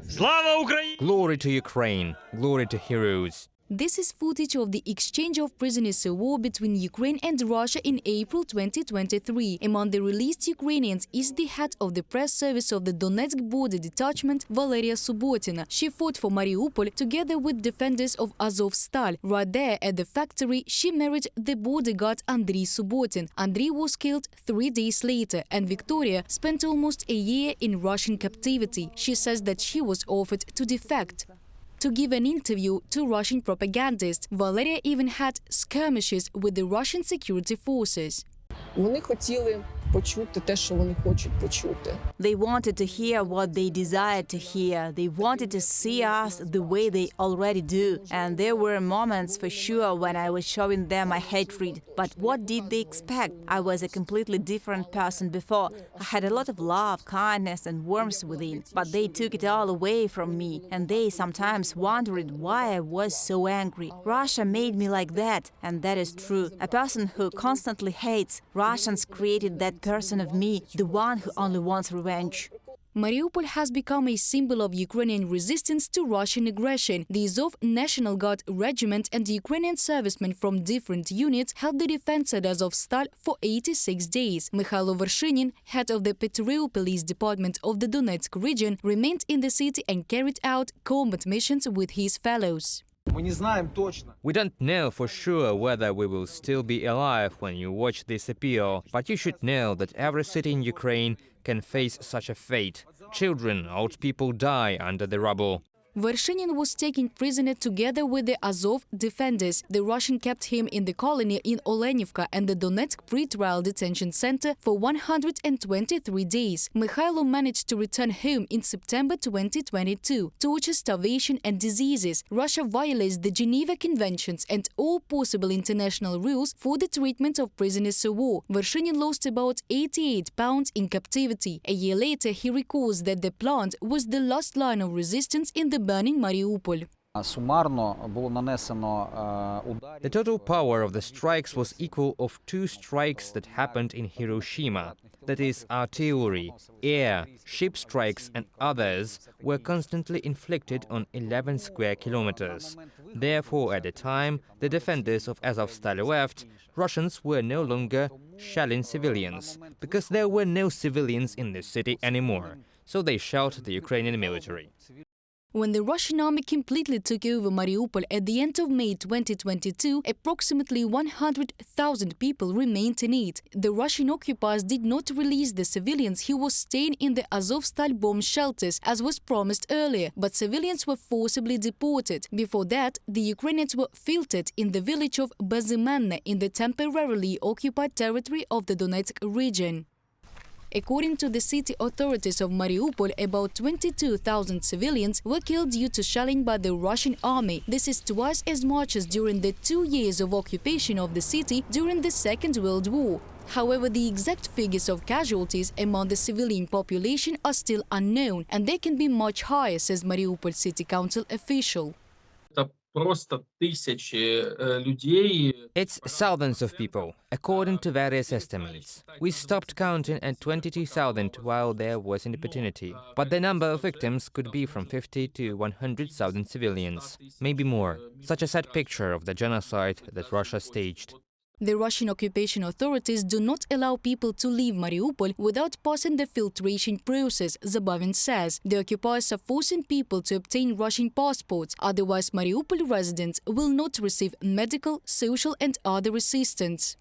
Slava Ukraini! Glory to Ukraine, glory to heroes. This is footage of the exchange of prisoners of war between Ukraine and Russia in April 2023. Among the released Ukrainians is the head of the press service of the Donetsk border detachment, Valeria Subotina. She fought for Mariupol together with defenders of Azovstal. Right there at the factory, she married the border guard Andriy Subotin. Andriy was killed 3 days later, and Victoria spent almost a year in Russian captivity. She says that she was offered to defect, to give an interview to Russian propagandists. Valeria even had skirmishes with the Russian security forces. Вони хотіли почути те, що вони хочуть почути. They wanted to hear what they desired to hear. They wanted to see us the way they already do. And there were moments for sure when I was showing them my hatred. But what did they expect? I was a completely different person before. I had a lot of love, kindness and warmth within. But they took it all away from me. And they sometimes wondered why I was so angry. Russia made me like that. And that is true. A person who constantly hates. Russians created that person of me, the one who only wants revenge. Mariupol has become a symbol of Ukrainian resistance to Russian aggression. The Azov National Guard Regiment and Ukrainian servicemen from different units held the defense at Azovstal for 86 days. Mikhailo Vershinin, head of the Territorial Police Department of the Donetsk region, remained in the city and carried out combat missions with his fellows. We don't know for sure whether we will still be alive when you watch this appeal, but you should know that every city in Ukraine can face such a fate. Children, old people die under the rubble. Vershinin was taken prisoner together with the Azov defenders. The Russian kept him in the colony in Olenivka and the Donetsk pre-trial detention center for 123 days. Mikhailo managed to return home in September 2022. Torture, starvation and diseases. Russia violates the Geneva Conventions and all possible international rules for the treatment of prisoners of war. Vershinin lost about 88 pounds in captivity. A year later, he recalls that the plant was the last line of resistance in the burning Mariupol. The total power of the strikes was equal of 2 strikes that happened in Hiroshima. That is, artillery, air, ship strikes and others were constantly inflicted on 11 square kilometers. Therefore, at the time the defenders of Azovstal left, Russians were no longer shelling civilians, because there were no civilians in the city anymore, so they shelled the Ukrainian military. When the Russian army completely took over Mariupol at the end of May 2022, approximately 100,000 people remained in it. The Russian occupiers did not release the civilians who were staying in the Azovstal bomb shelters, as was promised earlier, but civilians were forcibly deported. Before that, the Ukrainians were filtered in the village of Bezymenny in the temporarily occupied territory of the Donetsk region. According to the city authorities of Mariupol, about 22,000 civilians were killed due to shelling by the Russian army. This is twice as much as during the 2 years of occupation of the city during the Second World War. However, the exact figures of casualties among the civilian population are still unknown, and they can be much higher, says Mariupol City Council official. It's thousands of people, according to various estimates. We stopped counting at 22,000 while there was an opportunity. But the number of victims could be from 50 to 100,000 civilians, maybe more. Such a sad picture of the genocide that Russia staged. The Russian occupation authorities do not allow people to leave Mariupol without passing the filtration process, Zabavin says. The occupiers are forcing people to obtain Russian passports, otherwise Mariupol residents will not receive medical, social and other assistance.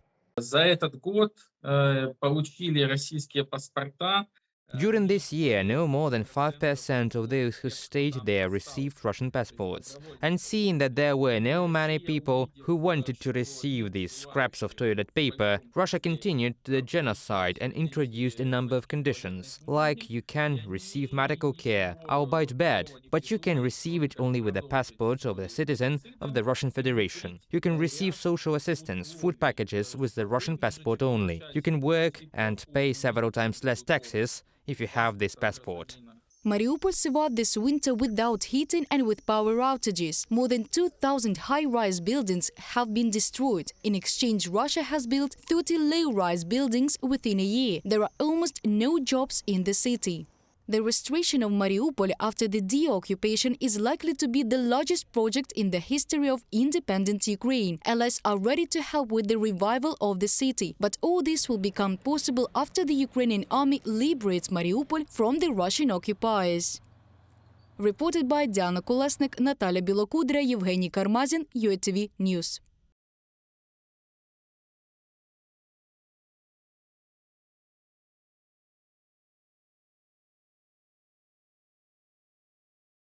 During this year, no more than 5% of those who stayed there received Russian passports. And seeing that there were no many people who wanted to receive these scraps of toilet paper, Russia continued the genocide and introduced a number of conditions, like you can receive medical care, albeit bad, but you can receive it only with a passport of a citizen of the Russian Federation. You can receive social assistance, food packages with the Russian passport only. You can work and pay several times less taxes if you have this passport. Mariupol survived this winter without heating and with power outages. More than 2,000 high-rise buildings have been destroyed. In exchange, Russia has built 30 low-rise buildings within a year. There are almost no jobs in the city. The restoration of Mariupol after the deoccupation is likely to be the largest project in the history of independent Ukraine. Allies are ready to help with the revival of the city, but all this will become possible after the Ukrainian army liberates Mariupol from the Russian occupiers. Reported by Diana Kolesnik, Natalia Білокудра, Євгеній Кармазін, UATV News.